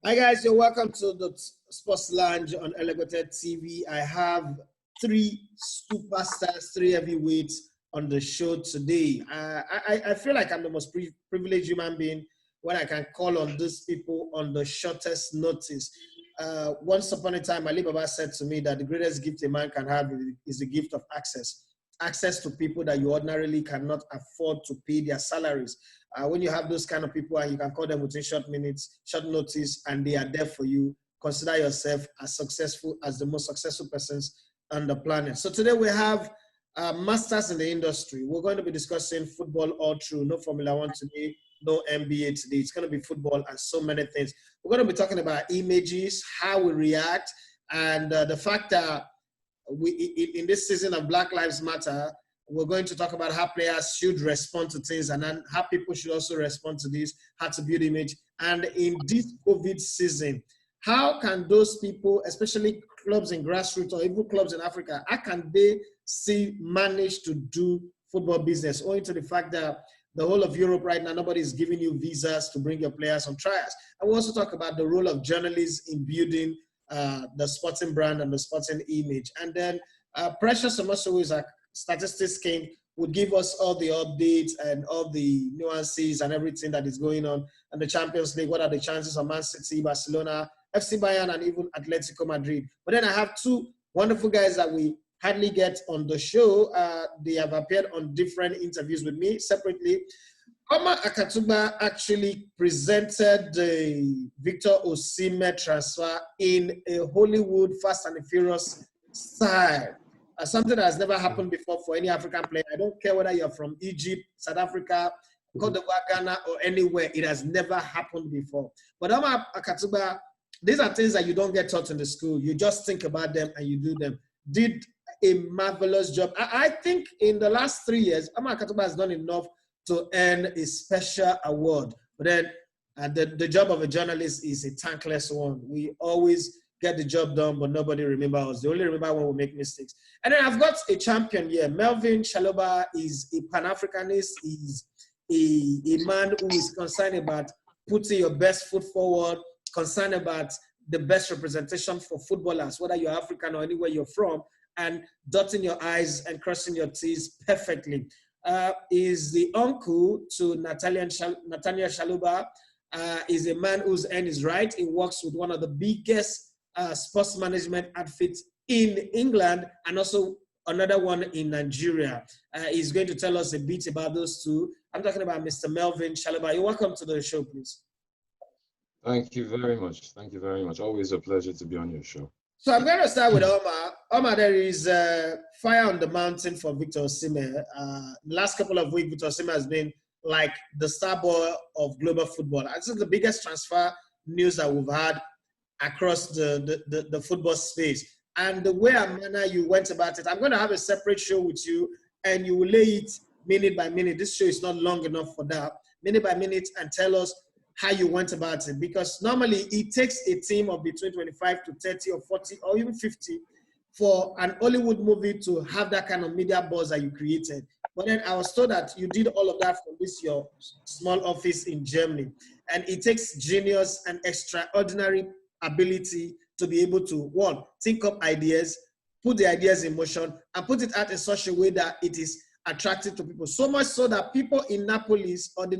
Hi guys, you're welcome to the Sports Lounge on Elevated TV. I have three superstars, three heavyweights on the show today. I feel like I'm the most privileged human being when I can call on these people on the shortest notice. Once upon a time, Ali Baba said to me that the greatest gift a man can have is the gift of access. Access to people that you ordinarily cannot afford to pay their salaries. When you have those kind of people and you can call them within short notice, and they are there for you, consider yourself as successful as the most successful persons on the planet. So today we have masters in the industry. We're going to be discussing football all through. No Formula One today, no NBA today. It's going to be football and so many things. We're going to be talking about images, how we react, and the fact that in this season of Black Lives Matter, we're going to talk about how players should respond to things and then how people should also respond to this, how to build image. And in this COVID season, how can those people, especially clubs in grassroots or even clubs in Africa, how can they manage to do football business owing to the fact that the whole of Europe right now, nobody is giving you visas to bring your players on trials. And we also talk about the role of journalists in building the sporting brand and the sporting image. And then Precious Omusuwe is a statistics king, would give us all the updates and all the nuances and everything that is going on in the Champions League. What are the chances of Man City, Barcelona, FC Bayern, and even Atletico Madrid? But then I have two wonderful guys that we hardly get on the show. They have appeared on different interviews with me separately. Oma Akatugba actually presented the Victor Osimhen transfer in a Hollywood Fast and the Furious style. Something that has never happened before for any African player. I don't care whether you're from Egypt, South Africa, Cote d'Ivoire, Ghana, or anywhere. It has never happened before. But Oma Akatugba, these are things that you don't get taught in the school. You just think about them and you do them. Did a marvelous job. I think in the last 3 years, Oma Akatugba has done enough to earn a special award. But then the job of a journalist is a thankless one. We always get the job done, but nobody remembers us. They only remember when we make mistakes. And then I've got a champion here. Melvin Chalobah is a Pan-Africanist. He's a man who is concerned about putting your best foot forward, concerned about the best representation for footballers, whether you're African or anywhere you're from, and dotting your I's and crossing your T's perfectly. Is the uncle to Nathaniel Chalobah. Is a man who's earned his right. He works with one of the biggest sports management outfits in England and also another one in Nigeria. He's going to tell us a bit about those two. I'm talking about Mr. Melvin Chalobah. You're welcome to the show, please. Thank you very much. Thank you very much. Always a pleasure to be on your show. So I'm going to start with Oma. Oma, there is fire on the mountain for Victor Osimhen. The last couple of weeks, Victor Osimhen has been like the star boy of global football. This is the biggest transfer news that we've had across the football space. And the way and manner you went about it, I'm going to have a separate show with you and you will lay it minute by minute. This show is not long enough for that. Minute by minute, and tell us how you went about it. Because normally it takes a team of between 25 to 30 or 40 or even 50 for an Hollywood movie to have that kind of media buzz that you created. But then I was told that you did all of that from your small office in Germany. And it takes genius and extraordinary ability to be able to, one, think up ideas, put the ideas in motion, and put it out in such a way that it is attractive to people. So much so that people in Napoli or the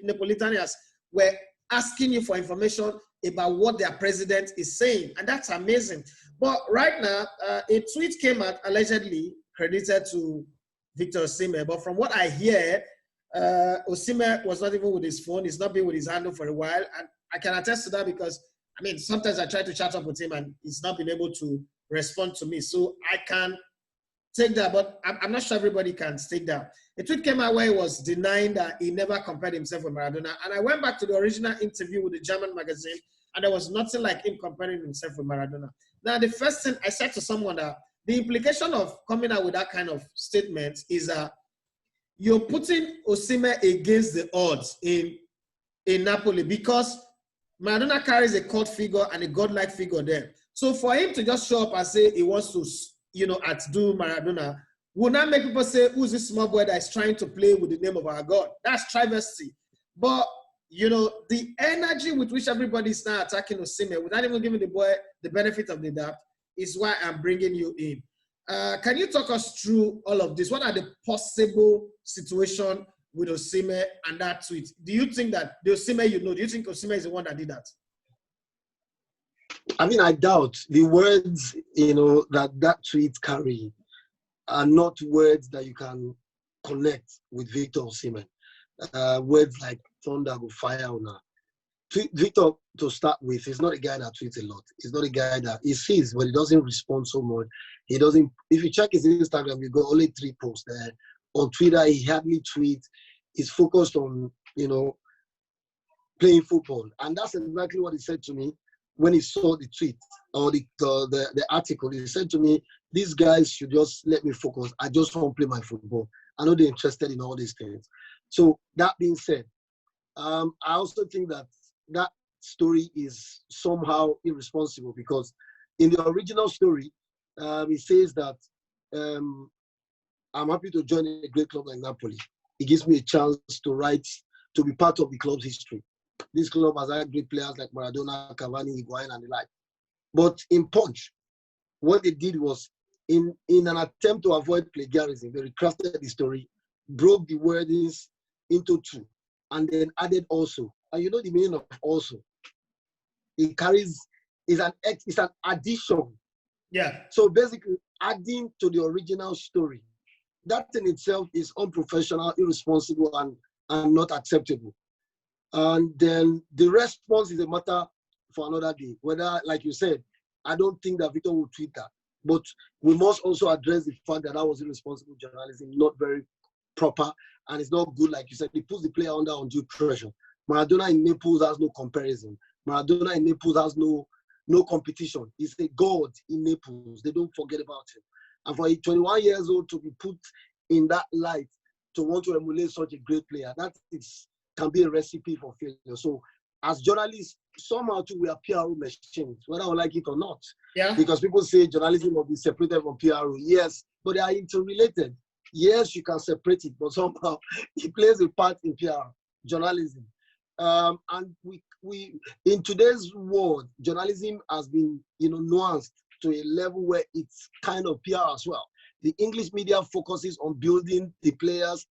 Neapolitans were asking you for information about what their president is saying. And that's amazing. But right now, a tweet came out allegedly credited to Victor Osimhen. But from what I hear, Osimhen was not even with his phone. He's not been with his handle for a while. And I can attest to that because, I mean, sometimes I try to chat up with him and he's not been able to respond to me. So I can take that, but I'm not sure everybody can take that. A tweet came out where he was denying that he never compared himself with Maradona. And I went back to the original interview with the German magazine, and there was nothing like him comparing himself with Maradona. Now, the first thing I said to someone that the implication of coming out with that kind of statement is that you're putting Osimhen against the odds in Napoli because Maradona carries a cult figure and a godlike figure there. So for him to just show up and say he wants to, outdo Maradona will not make people say, who's this small boy that is trying to play with the name of our God? That's travesty. But the energy with which everybody is now attacking Osimhen without even giving the boy the benefit of the doubt is why I'm bringing you in. Can you talk us through all of this? What are the possible situations with Osimhen and that tweet? Do you think that the Osimhen do you think Osimhen is the one that did that? I mean, I doubt the words, that tweet carry are not words that you can connect with Victor Osimhen. Words like thunder will fire on her. Victor, to start with, is not a guy that tweets a lot. He's not a guy that he sees, but he doesn't respond so much. He doesn't. If you check his Instagram, you got only 3 posts there. On Twitter, he hardly tweets. He's focused on, playing football, and that's exactly what he said to me when he saw the tweet or the article. He said to me, "These guys should just let me focus. I just want to play my football. I know they're interested in all these things." So that being said, I also think that story is somehow irresponsible, because in the original story, he says that I'm happy to join a great club like Napoli. It gives me a chance to be part of the club's history. This club has had great players like Maradona, Cavani, Higuain, and the like. But in Punch, what they did was, in an attempt to avoid plagiarism, they recrafted the story, broke the wordings into 2, and then added also. And you know the meaning of also. It carries, it's an addition. Yeah. So basically, adding to the original story. That in itself is unprofessional, irresponsible, and not acceptable. And then the response is a matter for another day. Whether, like you said, I don't think that Victor will tweet that. But we must also address the fact that was irresponsible journalism, not very proper, and it's not good. Like you said, it puts the player under undue pressure. Maradona in Naples has no comparison. Maradona in Naples has no competition. He's a god in Naples. They don't forget about him. And for a 21 years old to be put in that light, to want to emulate such a great player, can be a recipe for failure. So as journalists, somehow too, we are PRO machines, whether I like it or not. Yeah. Because people say journalism will be separated from PRO. Yes, but they are interrelated. Yes, you can separate it, but somehow it plays a part in PR journalism. And we in today's world, journalism has been nuanced to a level where it's kind of PR as well. The English media focuses on building the players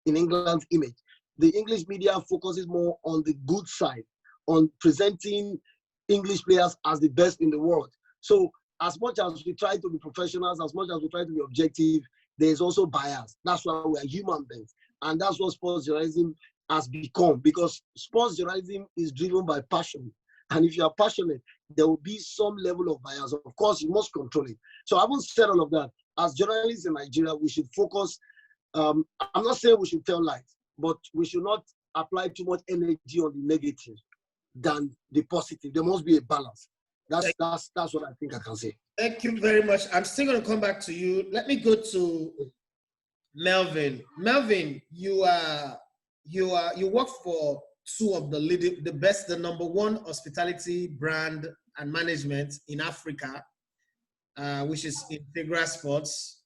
in England's image. The English media focuses more on the good side, on presenting English players as the best in the world. So as much as we try to be professionals, as much as we try to be objective, there's also bias. That's why we are human beings. And that's what sports journalism has become, because sports journalism is driven by passion. And if you are passionate, there will be some level of bias. Of course, you must control it. So I haven't said all of that. As journalists in Nigeria, we should focus. I'm not saying we should tell lies, but we should not apply too much energy on the negative than the positive. There must be a balance. That's what I think I can say. Thank you very much. I'm still going to come back to you. Let me go to Melvin. Melvin, you work for 2 of the best, the number 1 hospitality brand and management in Africa, which is Integra Sports,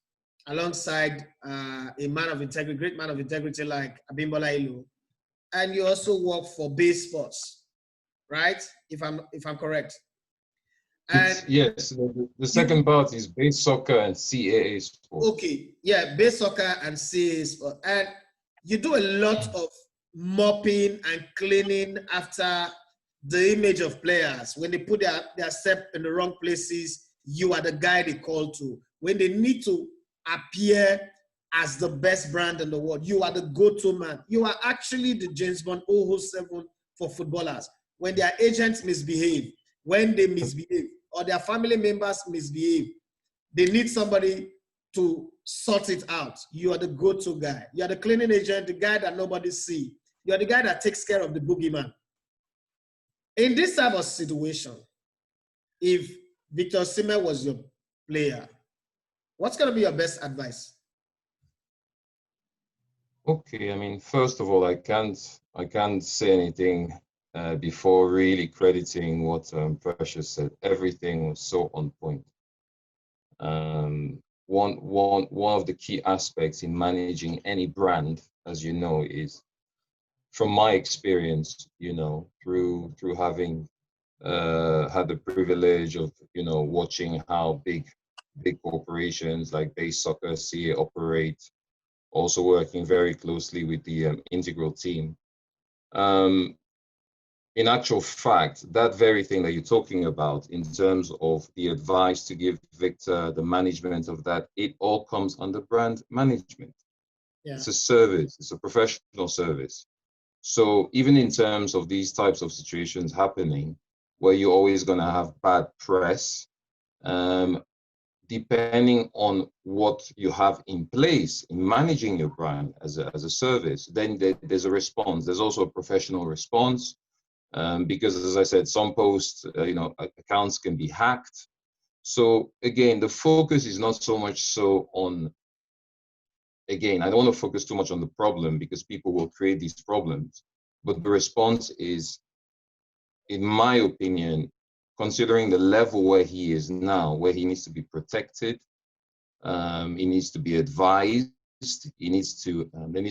alongside a man of integrity, great man of integrity like Abimbola Ilu. And you also work for Base Sports, right? If I'm correct. And yes, the second part is Base Soccer and CAA Sports. Okay, yeah, Base Soccer and CAA Sports. And you do a lot of mopping and cleaning after the image of players. When they put their step in the wrong places, you are the guy they call to. When they need to appear as the best brand in the world, you are the go-to man. You are actually the James Bond 007 for footballers. When their agents misbehave, when they misbehave, or their family members misbehave, they need somebody to sort it out. You are the go-to guy. You are the cleaning agent, the guy that nobody sees. You are the guy that takes care of the boogeyman. In this type of situation, if Victor Osimhen was your player, what's going to be your best advice? Okay, I mean, first of all, I can't say anything before really crediting what Precious said. Everything was so on point. One of the key aspects in managing any brand, as you know, is from my experience, through having had the privilege of, watching how big corporations like Base Soccer CA operate, also working very closely with the integral team. In actual fact, that very thing that you're talking about in terms of the advice to give Victor, the management of that, it all comes under brand management. Yeah. It's a service, it's a professional service. So even in terms of these types of situations happening, where you're always going to have bad press, depending on what you have in place in managing your brand as a service, then there's a response. There's also a professional response, because, as I said, some posts, accounts can be hacked. So again, the focus is not so much so on, again, I don't want to focus too much on the problem, because people will create these problems. But the response is, in my opinion, considering the level where he is now, where he needs to be protected, he needs to be advised, there needs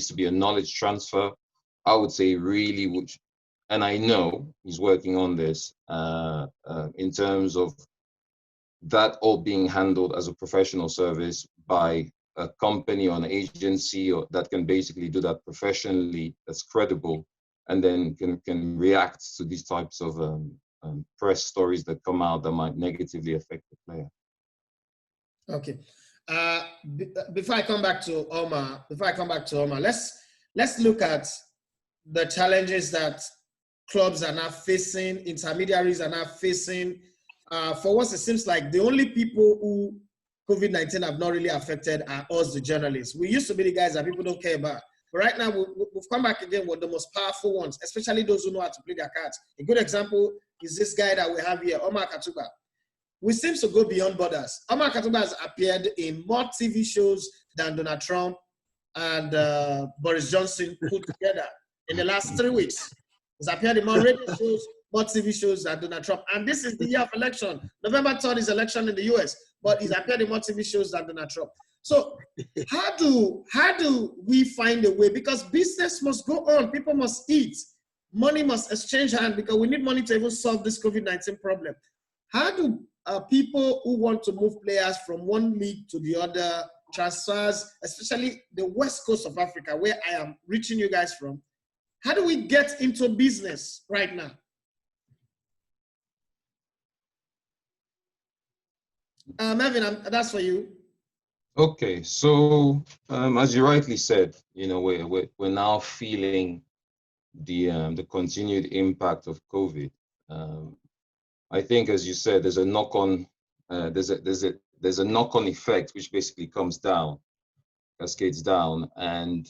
to be a knowledge transfer. I would say really, and I know he's working on this, in terms of that all being handled as a professional service by a company or an agency that can basically do that professionally, that's credible, and then can react to these types of press stories that come out that might negatively affect the player. Okay. Before I come back to Oma, let's look at the challenges that clubs are now facing, intermediaries are now facing. For once, it seems like the only people who COVID-19 have not really affected are us, the journalists. We used to be the guys that people don't care about. But right now, we've come back again with the most powerful ones, especially those who know how to play their cards. A good example is this guy that we have here, Oma Akatugba. We seem to go beyond borders. Oma Akatugba has appeared in more TV shows than Donald Trump and Boris Johnson put together in the last 3 weeks. He's appeared in more radio shows, more TV shows than Donald Trump. And this is the year of election. November 3rd is election in the US, but he's appeared in more TV shows than Donald Trump. So how do we find a way? Because business must go on. People must eat. Money must exchange hands, because we need money to even solve this COVID-19 problem. How do people who want to move players from one league to the other, transfers, especially the west coast of Africa, where I am reaching you guys from, how do we get into business right now? Melvin, that's for you. Okay, so as you rightly said, we're now feeling the continued impact of COVID. I think, as you said, there's a knock-on there's a knock-on effect which basically cascades down, and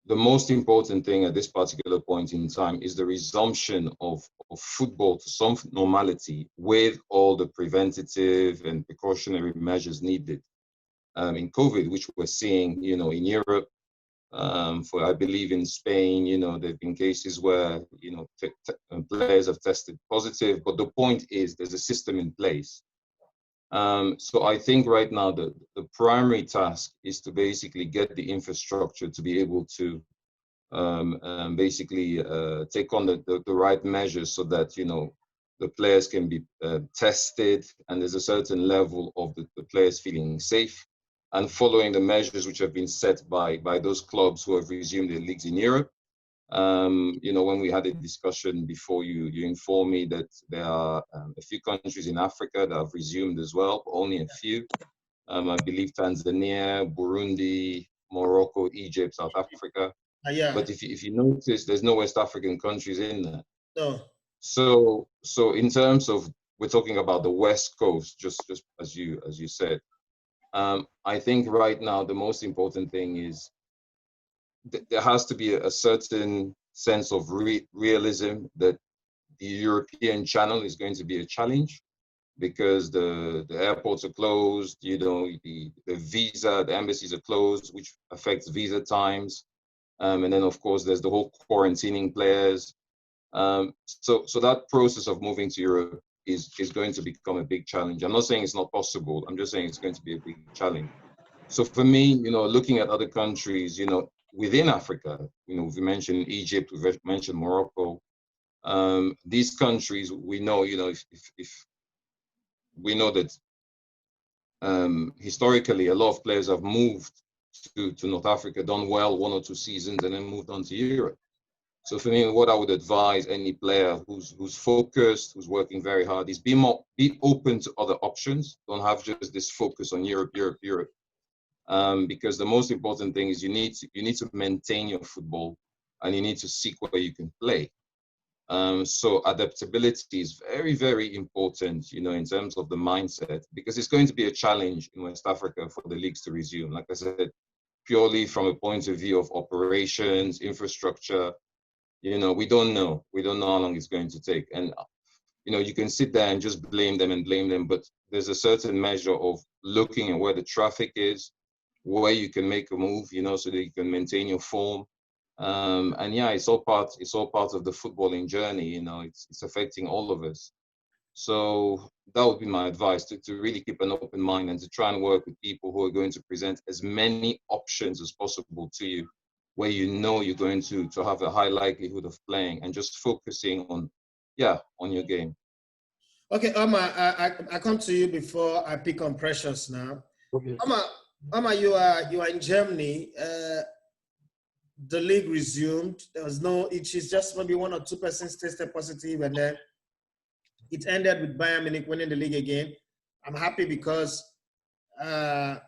the most important thing at this particular point in time is the resumption of football to some normality, with all the preventative and precautionary measures needed in COVID, which we're seeing, in Europe. I believe in Spain, there have been cases where, players have tested positive, but the point is there's a system in place. So I think right now the primary task is to basically get the infrastructure to be able to basically take on the right measures, so that, the players can be tested, and there's a certain level of the players feeling safe and following the measures which have been set by those clubs who have resumed their leagues in Europe. When we had a discussion before, you informed me that there are a few countries in Africa that have resumed as well, but only a few. I believe Tanzania, Burundi, Morocco, Egypt, South Africa. Yeah. But if you notice, there's no West African countries in there. No. So in terms of, we're talking about the West Coast, just as you said. I think right now the most important thing is there has to be a certain sense of realism that the European channel is going to be a challenge, because the airports are closed, the visa, the embassies are closed, which affects visa times. And then, of course, there's the whole quarantining players. So that process of moving to Europe is going to become a big challenge. I'm not saying it's not possible. I'm just saying it's going to be a big challenge. So for me, looking at other countries, within Africa. We mentioned Egypt, we've mentioned Morocco. These countries, we know, if we know that historically a lot of players have moved to North Africa, done well 1 or 2 seasons, and then moved on to Europe. So for me, what I would advise any player who's focused, who's working very hard, is be open to other options. Don't have just this focus on Europe, because the most important thing is you need to maintain your football, and you need to seek where you can play. So adaptability is very, very important, in terms of the mindset, because it's going to be a challenge in West Africa for the leagues to resume. Like I said, purely from a point of view of operations, infrastructure, we don't know how long it's going to take. And, you can sit there and just blame them, but there's a certain measure of looking at where the traffic is, where you can make a move, so that you can maintain your form. And yeah, it's all part of the footballing journey, it's affecting all of us. So that would be my advice, to really keep an open mind and to try and work with people who are going to present as many options as possible to you, where you're going to have a high likelihood of playing, and just focusing on your game. Okay, Oma, I come to you before I pick on Precious now. Okay. Oma, you are in Germany. The league resumed. There was no issues, just maybe 1 or 2 persons tested positive, and then it ended with Bayern Munich winning the league again. I'm happy because, I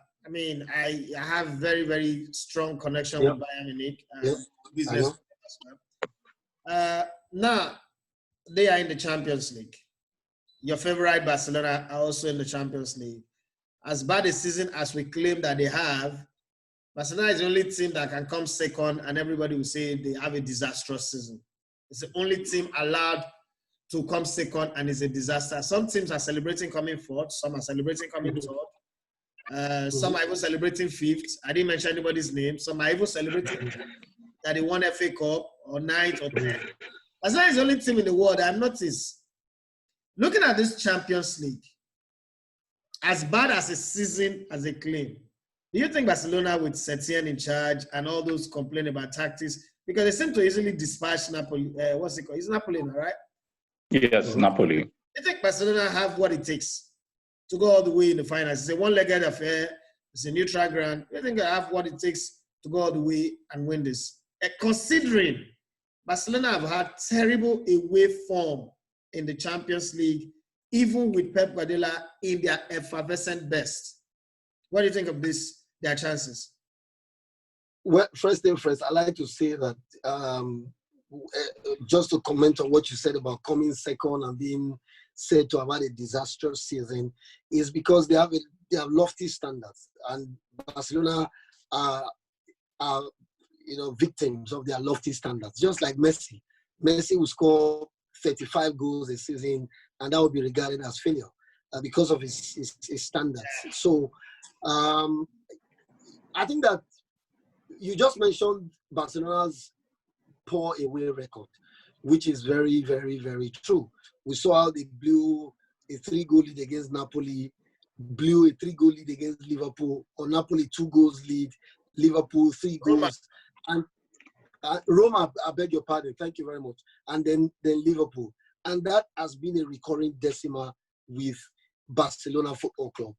have very, very strong connection with Bayern Munich. Business as well. Now, they are in the Champions League. Your favorite Barcelona are also in the Champions League. As bad a season as we claim that they have, Barcelona is the only team that can come second, and everybody will say they have a disastrous season. It's the only team allowed to come second, and it's a disaster. Some teams are celebrating coming fourth, some are celebrating coming third, some are even celebrating fifth. I didn't mention anybody's name. Some are even celebrating that they won FA Cup or 9th or 10th. Barcelona is the only team in the world I've noticed. Looking at this Champions League, as bad as a season as they claim, do you think Barcelona, with Setien in charge and all those complain about tactics, because they seem to easily dispatch Napoli, what's it called? It's Napoli now, right? Yes, Napoli. Do you think Barcelona have what it takes to go all the way in the finals? It's a one-legged affair. It's a neutral ground. Do you think they have what it takes to go all the way and win this? Considering Barcelona have had terrible away form in the Champions League, even with Pep Guardiola in their effervescent best. What do you think of this, their chances? Well, first thing first, I'd like to say that just to comment on what you said about coming second and being said to have had a disastrous season, is because they have lofty standards, and Barcelona are victims of their lofty standards. Just like Messi will score 35 goals a season, and that would be regarded as failure because of his standards. So I think that you just mentioned Barcelona's poor away record, which is very, very, very true. We saw how they blew a 3-goal lead against Napoli, blew a 3-goal lead against Liverpool, or Napoli 2 goals lead, Liverpool 3 goals, and Roma, I beg your pardon, thank you very much, and then Liverpool. And that has been a recurring decima with Barcelona Football Club.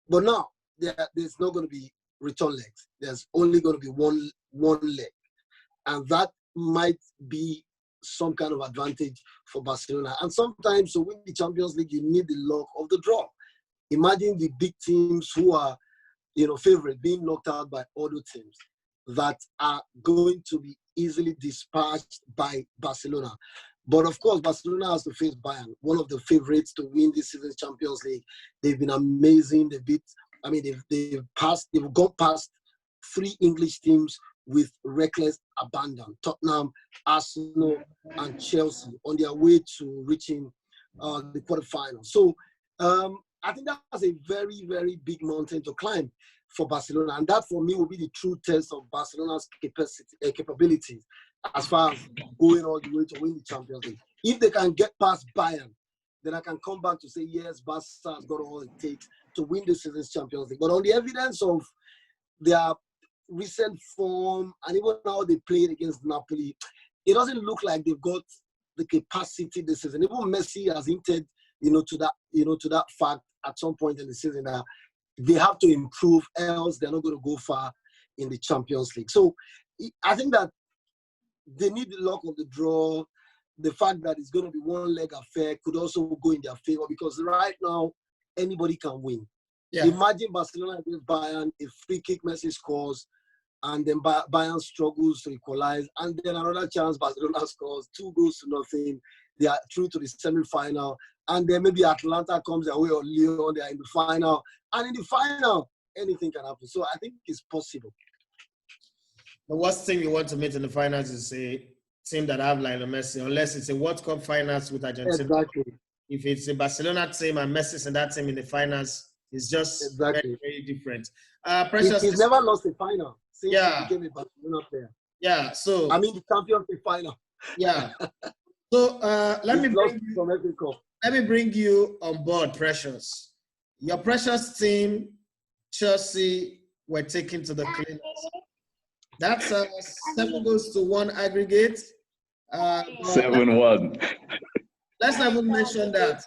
But now, there's not going to be return legs. There's only going to be one leg. And that might be some kind of advantage for Barcelona. And sometimes to win the Champions League, you need the luck of the draw. Imagine the big teams who are, favorite being knocked out by other teams that are going to be easily dispatched by Barcelona. But of course, Barcelona has to face Bayern, one of the favorites to win this season's Champions League. They've been amazing. They've gone past 3 English teams with reckless abandon: Tottenham, Arsenal, and Chelsea, on their way to reaching the quarterfinals. So I think that's a very, very big mountain to climb for Barcelona, and that for me will be the true test of Barcelona's capabilities as far as going all the way to win the Champions League. If they can get past Bayern, then I can come back to say, yes, Barca has got all it takes to win this season's Champions League. But on the evidence of their recent form and even how they played against Napoli, it doesn't look like they've got the capacity this season. Even Messi has hinted, to that fact at some point in the season that they have to improve, else they're not going to go far in the Champions League. So I think that they need the luck of the draw. The fact that it's going to be one-leg affair could also go in their favor, because right now, anybody can win. Yeah. Imagine Barcelona against Bayern, a free kick Messi scores, and then Bayern struggles to equalize, and then another chance Barcelona scores, 2-0. They are through to the semi-final, and then maybe Atlanta comes their way, or Lille, they are in the final, and in the final, anything can happen. So I think it's possible. The worst thing you want to meet in the finals is a team that have Lionel Messi, unless it's a World Cup finals with Argentina. Exactly. If it's a Barcelona team and Messi's in that team in the finals, it's just very, very different. Precious, he's never lost a final since he became a Barcelona player. Yeah, so I mean the Champions League final. Yeah. So let me bring you on board, Precious. Your Precious team, Chelsea, were taken to the cleaners. That's 7-1 aggregate. 7-1. Let's not even mention that.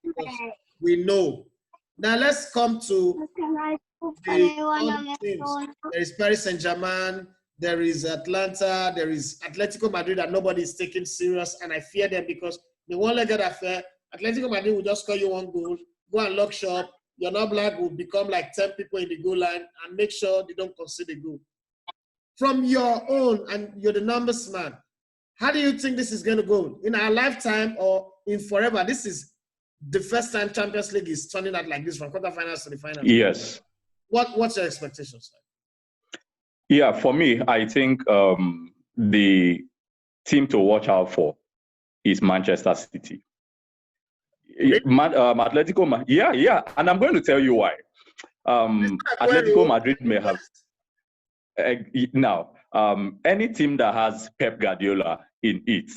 Because we know. Now let's come to the teams. There is Paris Saint-Germain, there is Atlanta, there is Atletico Madrid that nobody is taking serious, and I fear them because the one-legged affair, Atletico Madrid will just score you one goal, go and lock shop. Your Black will become like 10 people in the goal line and make sure they don't concede a goal. From your own, and you're the numbers man, how do you think this is going to go? In our lifetime or in forever? This is the first time Champions League is turning out like this, from quarterfinals to the final. Yes. What's your expectations? Yeah, for me, I think the team to watch out for is Manchester City. Really? Atletico, yeah, and I'm going to tell you why. Atletico Madrid may have now any team that has Pep Guardiola in it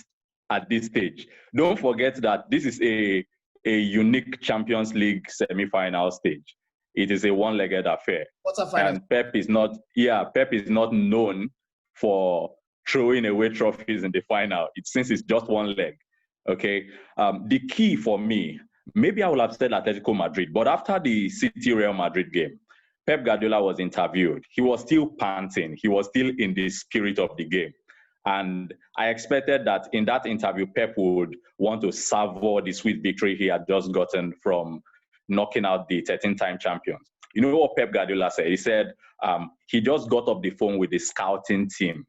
at this stage. Don't forget that this is a unique Champions League semi-final stage. It is a one-legged affair. And Pep is not known for throwing away trophies in the final. Since it's just one leg. Okay. The key for me, maybe I would have said Atletico Madrid, but after the City Real Madrid game, Pep Guardiola was interviewed. He was still panting. He was still in the spirit of the game. And I expected that in that interview, Pep would want to savor the sweet victory he had just gotten from knocking out the 13-time champions. You know what Pep Guardiola said? He said he just got off the phone with the scouting team.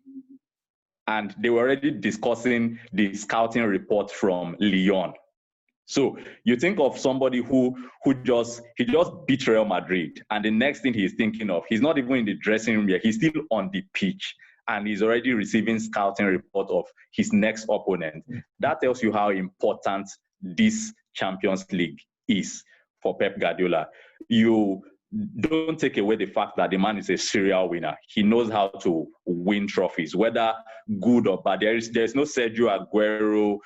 And they were already discussing the scouting report from Lyon. So you think of somebody who just beat Real Madrid, and the next thing he's thinking of, he's not even in the dressing room yet, he's still on the pitch, and he's already receiving scouting report of his next opponent. That tells you how important this Champions League is for Pep Guardiola. You don't take away the fact that the man is a serial winner. He knows how to win trophies, whether good or bad. There's no Sergio Aguero.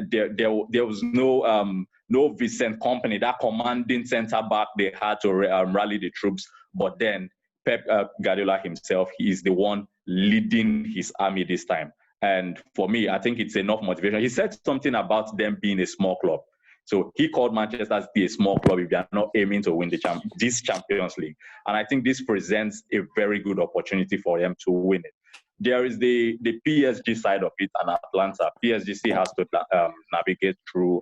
There was no Vincent Kompany, that commanding center back they had to rally the troops. But then Pep Guardiola himself, he is the one leading his army this time. And for me, I think it's enough motivation. He said something about them being a small club. So he called Manchester City a small club if they are not aiming to win this Champions League. And I think this presents a very good opportunity for them to win it. There is the PSG side of it and Atlanta. PSG still has to navigate through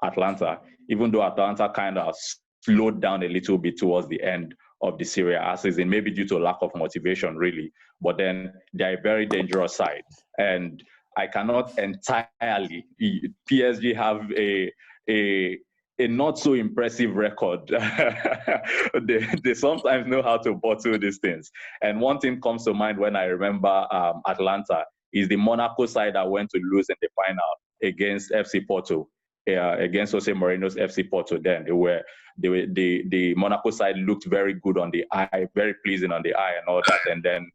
Atlanta, even though Atlanta kind of slowed down a little bit towards the end of the Serie A season, maybe due to lack of motivation, really. But then they're a very dangerous side. And I cannot entirely, PSG have a not so impressive record. they sometimes know how to bottle these things. And one thing comes to mind when I remember Atlanta is the Monaco side that went to lose in the final against FC Porto, against Jose Mourinho's FC Porto. Then the Monaco side looked very good on the eye, very pleasing on the eye and all that. And then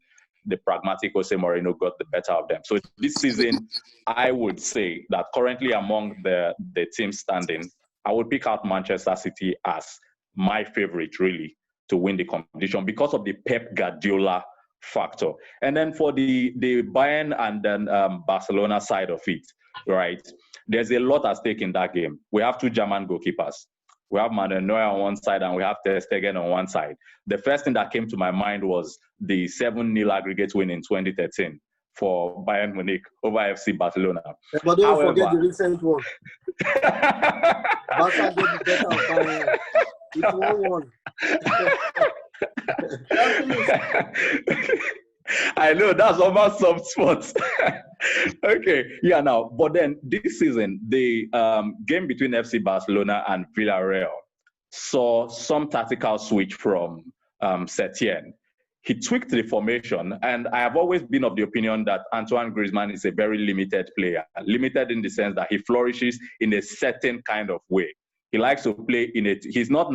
the pragmatic Jose Mourinho got the better of them. So this season, I would say that currently among the teams standing, I would pick out Manchester City as my favorite, really, to win the competition because of the Pep Guardiola factor. And then for the Bayern and then Barcelona side of it, right? There's a lot at stake in that game. We have two German goalkeepers. We have Manuel Neuer on one side and we have Ter Stegen on one side. The first thing that came to my mind was the 7-0 aggregate win in 2013 for Bayern Munich over FC Barcelona. But don't forget the recent one. Barca got the better of Bayern. It's 1-1. I know that's almost soft spots. Okay, yeah. Now, but then this season, the game between FC Barcelona and Villarreal saw some tactical switch from Setien. He tweaked the formation, and I have always been of the opinion that Antoine Griezmann is a very limited player, limited in the sense that he flourishes in a certain kind of way. He likes to play in it. He's not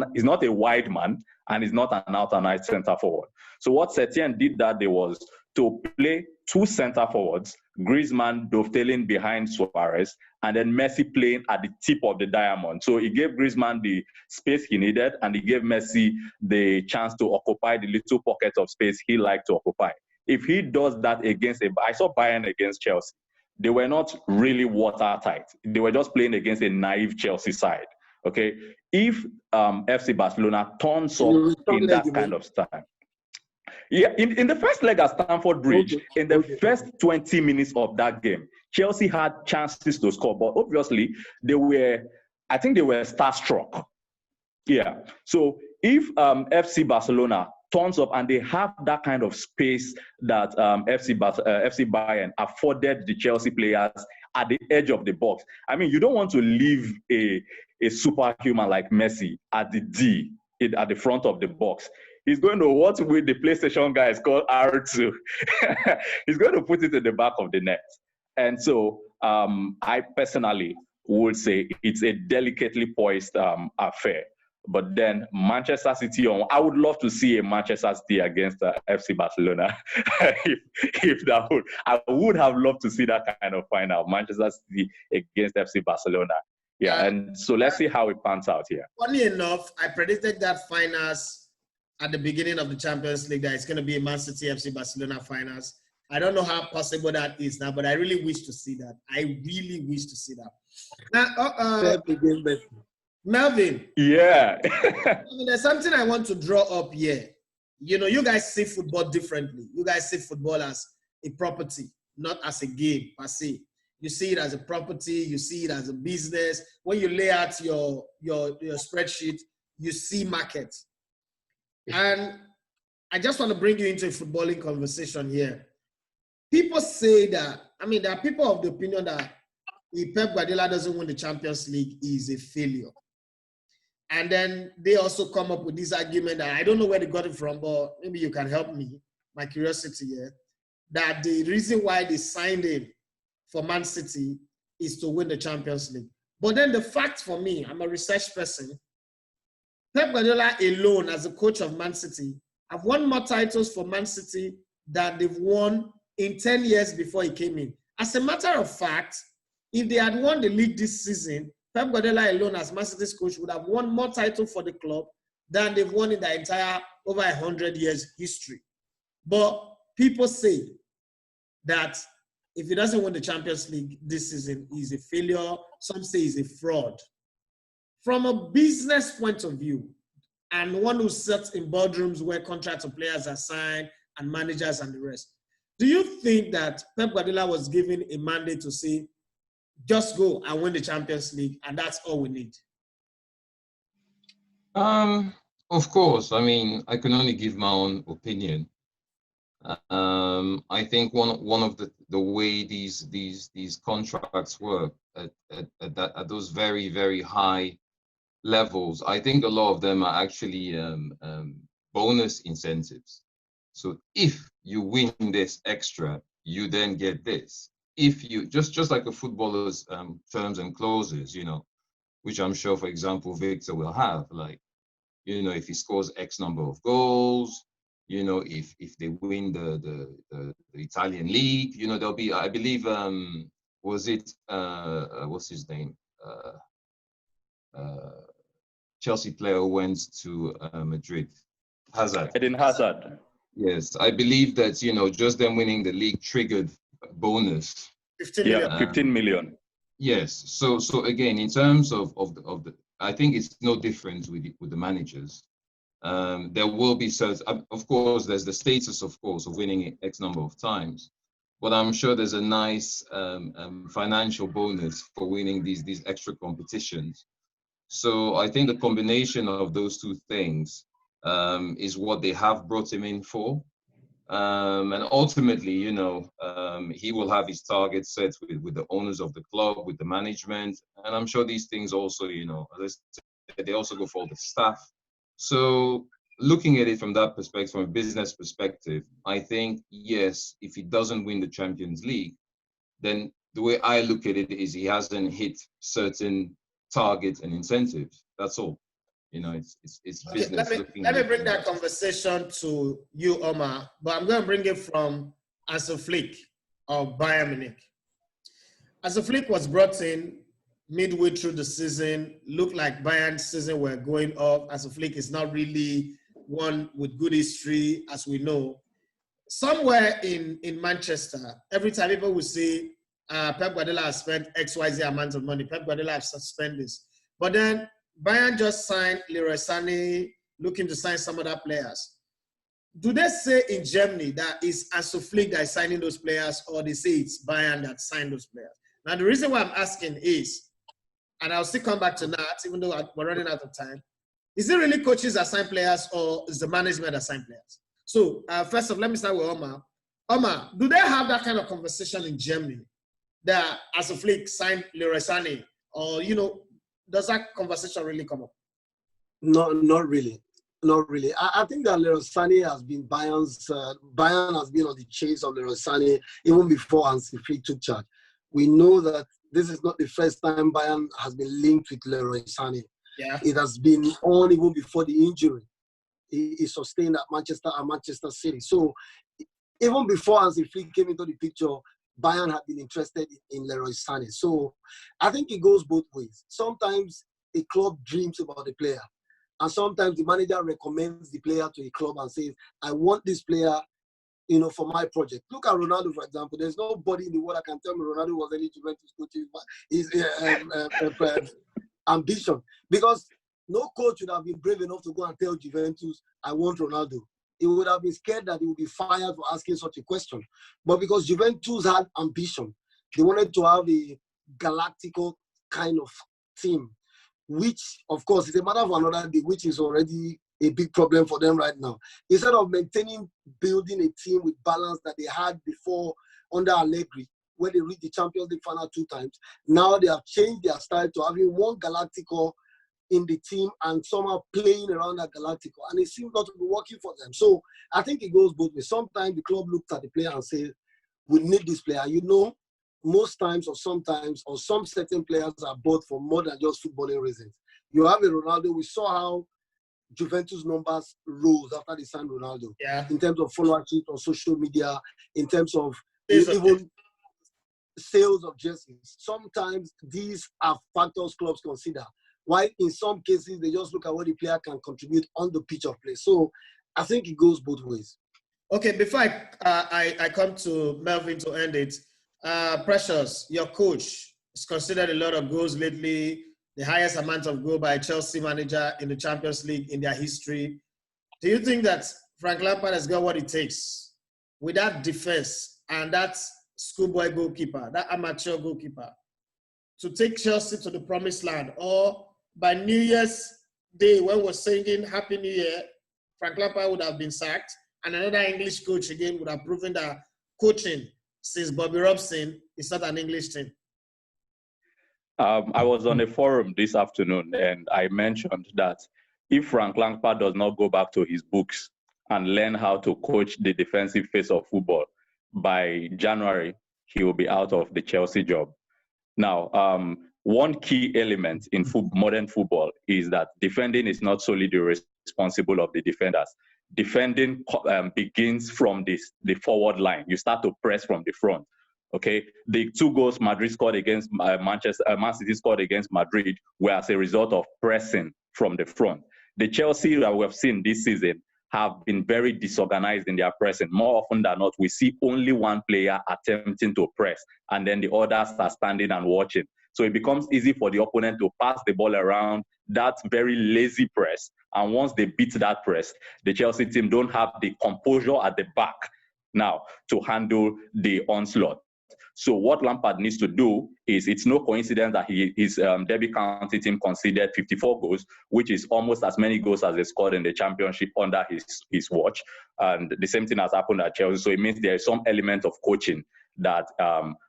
a wide man, and he's not an out-and-out center forward. So what Setien did that day was to play two center forwards, Griezmann dovetailing behind Suarez, and then Messi playing at the tip of the diamond. So he gave Griezmann the space he needed, and he gave Messi the chance to occupy the little pocket of space he liked to occupy. If he does that I saw Bayern against Chelsea. They were not really watertight. They were just playing against a naive Chelsea side. Okay, if FC Barcelona turns up in that kind of style, yeah, in the first leg at Stamford Bridge, in the first 20 minutes of that game, Chelsea had chances to score, but obviously I think they were starstruck. Yeah, so if FC Barcelona turns up and they have that kind of space that FC Bayern afforded the Chelsea players at the edge of the box, I mean, you don't want to leave a superhuman like Messi at the front of the box. He's going to what with the PlayStation guys called R2. He's going to put it in the back of the net. And so I personally would say it's a delicately poised affair. But then Manchester City, I would love to see a Manchester City against FC Barcelona. if that would, I would have loved to see that kind of final, Manchester City against FC Barcelona. Yeah, and so let's see how it pans out here. Funny enough, I predicted that finals at the beginning of the Champions League, that it's going to be a Man City FC Barcelona finals. I don't know how possible that is now, but I really wish to see that. I really wish to see that. Now, Melvin. Yeah. There's something I want to draw up here. You know, you guys see football differently. You guys see football as a property, not as a game per se. You see it as a property. You see it as a business. When you lay out your spreadsheet, you see market. And I just want to bring you into a footballing conversation here. People say that, there are people of the opinion that if Pep Guardiola doesn't win the Champions League, he is a failure. And then they also come up with this argument that I don't know where they got it from, but maybe you can help me, my curiosity here, that the reason why they signed him for Man City is to win the Champions League. But then the fact for me, I'm a research person, Pep Guardiola alone as a coach of Man City have won more titles for Man City than they've won in 10 years before he came in. As a matter of fact, if they had won the league this season, Pep Guardiola alone as Man City's coach would have won more titles for the club than they've won in the entire over 100 years history. But people say that if he doesn't win the Champions League this season, he's a failure. Some say he's a fraud. From a business point of view, and one who sits in boardrooms where contracts of players are signed and managers and the rest, do you think that Pep Guardiola was given a mandate to say, just go and win the Champions League, and that's all we need? Of course. I can only give my own opinion. I think one of the way these contracts work at those very, very high levels, I think a lot of them are actually bonus incentives. So if you win this extra, you then get this. If you just like a footballer's terms and clauses, which I'm sure, for example, Victor will have, like, if he scores X number of goals, if they win the Italian league, there'll be, I believe, what's his name? Chelsea player who went to Madrid. Hazard. Eden Hazard. Yes, I believe that, you know, just them winning the league triggered bonus. 15 million. Yeah, 15 million. Yes. So again, in terms of the, I think it's no different with the managers. There will be certain, of course, there's the status, of course, of winning X number of times, but I'm sure there's a nice financial bonus for winning these extra competitions. So I think the combination of those two things is what they have brought him in for. And ultimately, you know, he will have his targets set with the owners of the club, with the management. And I'm sure these things also, you know, as I said, they also go for the staff. So looking at it from that perspective, from a business perspective, I think, yes, if he doesn't win the Champions League, then the way I look at it is he hasn't hit certain targets and incentives. That's all. You know, it's Okay, business. let me bring that conversation to you, Omar, but I'm going to bring it from Hansi Flick of Bayern Munich. Hansi Flick was brought in midway through the season, looked like Bayern's season were going off. Hansi Flick is not really one with good history, as we know. Somewhere in Manchester, every time people will say, Pep Guardiola has spent XYZ amount of money, Pep Guardiola has spent this. But then Bayern just signed Leroy Sané, looking to sign some other players. Do they say in Germany that it's Hansi Flick that is signing those players, or they say it's Bayern that signed those players? Now, the reason why I'm asking is, and I'll still come back to that, even though we're running out of time, is it really coaches that sign players, or is the management that sign players? So, first off, let me start with Omar. Omar, do they have that kind of conversation in Germany that Hansi Flick signed Leroy Sané, or, you know, does that conversation really come up? No, not really. Not really. I think that Leroy Sané has been Bayern has been on the chase of Leroy Sané even before Hansi Flick took charge. We know that this is not the first time Bayern has been linked with Leroy Sané. Yeah. It has been on even before the injury he sustained at Manchester City. So even before Hansi Flick came into the picture, Bayern had been interested in Leroy Sané. So I think it goes both ways. Sometimes a club dreams about the player, and sometimes the manager recommends the player to a club and says, I want this player, you know, for my project. Look at Ronaldo, for example. There's nobody in the world that can tell me Ronaldo was any Juventus coach. His ambition. Because no coach would have been brave enough to go and tell Juventus, I want Ronaldo. He would have been scared that he would be fired for asking such a question. But because Juventus had ambition, they wanted to have a galactical kind of team, which, of course, is a matter of another day, which is already a big problem for them right now. Instead of building a team with balance that they had before under Allegri, where they reached the Champions League final 2 times, now they have changed their style to having one galactical in the team and somehow playing around that galactical, and it seems not to be working for them. So I think it goes both ways. Sometimes the club looks at the player and says, we need this player. You know, most times or sometimes, or some certain players are bought for more than just footballing reasons. You have a Ronaldo. We saw how Juventus numbers rose after they signed Ronaldo. Yeah. In terms of followership on social media, in terms of even sales of jerseys. Sometimes these are factors clubs consider. While in some cases, they just look at what the player can contribute on the pitch of play. So I think it goes both ways. Okay, before I come to Melvin to end it, Precious, your coach has considered a lot of goals lately, the highest amount of goal by a Chelsea manager in the Champions League in their history. Do you think that Frank Lampard has got what it takes with that defense and that schoolboy goalkeeper, that amateur goalkeeper, to take Chelsea to the promised land? Or by New Year's Day, when we're singing Happy New Year, Frank Lampard would have been sacked, and another English coach again would have proven that coaching since Bobby Robson is not an English thing? I was on a forum this afternoon, and I mentioned that if Frank Lampard does not go back to his books and learn how to coach the defensive face of football, by January, he will be out of the Chelsea job. Now, one key element in modern football is that defending is not solely the responsibility of the defenders. Defending begins from the forward line. You start to press from the front. Okay, the 2 goals Madrid scored against Man City scored against Madrid were as a result of pressing from the front. The Chelsea that we have seen this season have been very disorganized in their pressing. More often than not, we see only one player attempting to press, and then the others are standing and watching. So it becomes easy for the opponent to pass the ball around that very lazy press. And once they beat that press, the Chelsea team don't have the composure at the back now to handle the onslaught. So what Lampard needs to do is, it's no coincidence that his Derby County team conceded 54 goals, which is almost as many goals as they scored in the championship under his watch. And the same thing has happened at Chelsea. So it means there is some element of coaching that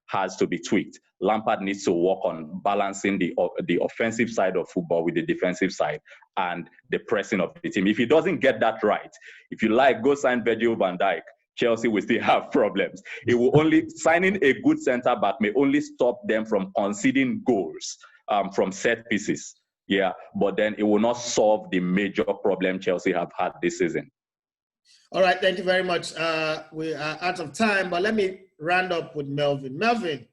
has to be tweaked. Lampard needs to work on balancing the offensive side of football with the defensive side and the pressing of the team. If he doesn't get that right, if you like, go sign Virgil van Dijk. Chelsea will still have problems. It will only, signing a good center back may only stop them from conceding goals from set pieces. Yeah, but then it will not solve the major problem Chelsea have had this season. All right, thank you very much. We are out of time, but let me round up with Melvin. Melvin,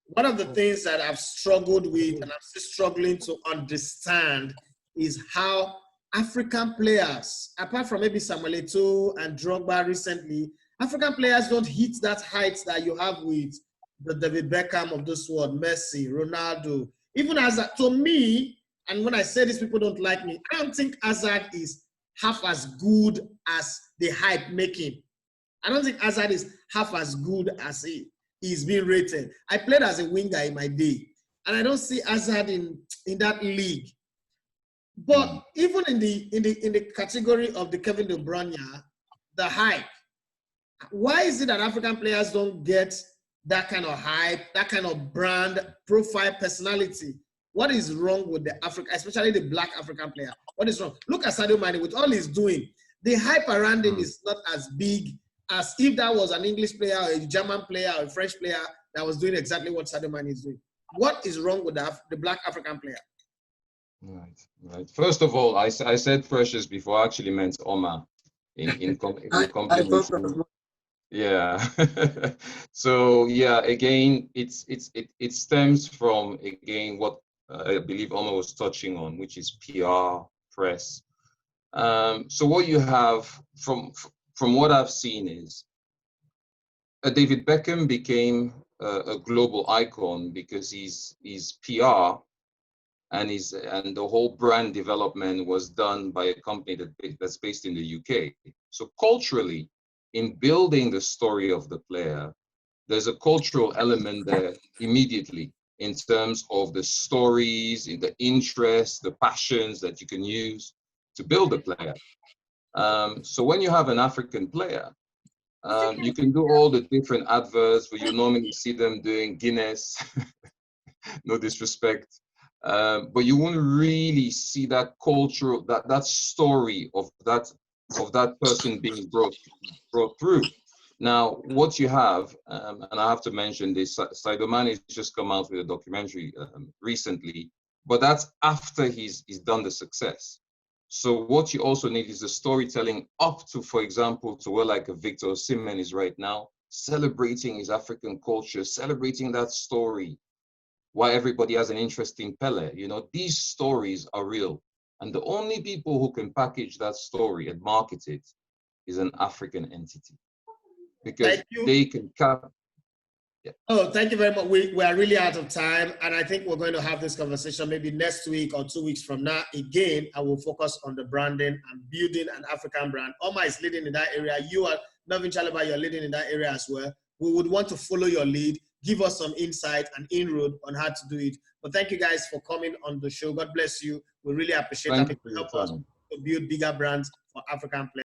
one of the things that I've struggled with and I'm still struggling to understand is how African players, apart from maybe Samuel Eto'o and Drogba recently, African players don't hit that height that you have with the David Beckham of this world, Messi, Ronaldo. Even Hazard, to me, and when I say this, people don't like me, I don't think Hazard is half as good as the hype make him. I don't think Hazard is half as good as he's being rated. I played as a winger in my day, and I don't see Hazard in that league. But even in the category of the Kevin De Bruyne, the hype, why is it that African players don't get that kind of hype, that kind of brand, profile, personality? What is wrong with the African, especially the black African player? What is wrong? Look at Sadio Mane with all he's doing. The hype around him is not as big as if that was an English player or a German player or a French player that was doing exactly what Sadio Mane is doing. What is wrong with the black African player? Right. First of all, I said Precious before. I actually meant Oma in compliment. Yeah. So yeah, again, it stems from, again, what I believe Oma was touching on, which is PR, press. So what you have from what I've seen is David Beckham became a global icon because he's PR. And the whole brand development was done by a company that's based in the UK. So culturally, in building the story of the player, there's a cultural element there immediately in terms of the stories, in the interests, the passions that you can use to build a player. So when you have an African player, you can do all the different adverts where you normally see them doing Guinness, no disrespect. But you won't really see that cultural, that story of that person being brought through. Now, what you have, and I have to mention this, Sadio Mane has just come out with a documentary recently, but that's after he's done the success. So what you also need is the storytelling up to, for example, to where like a Victor Osimhen is right now, celebrating his African culture, celebrating that story. Why everybody has an interest in Pele. You know, these stories are real. And the only people who can package that story and market it is an African entity. Because they can Oh, thank you very much. We are really out of time. And I think we're going to have this conversation maybe next week or 2 weeks from now. Again, I will focus on the branding and building an African brand. Oma is leading in that area. You are, Melvin Chalobah, you're leading in that area as well. We would want to follow your lead. Give us some insight and inroad on how to do it. But thank you guys for coming on the show. God bless you. We really appreciate it. Help us to build bigger brands for African players.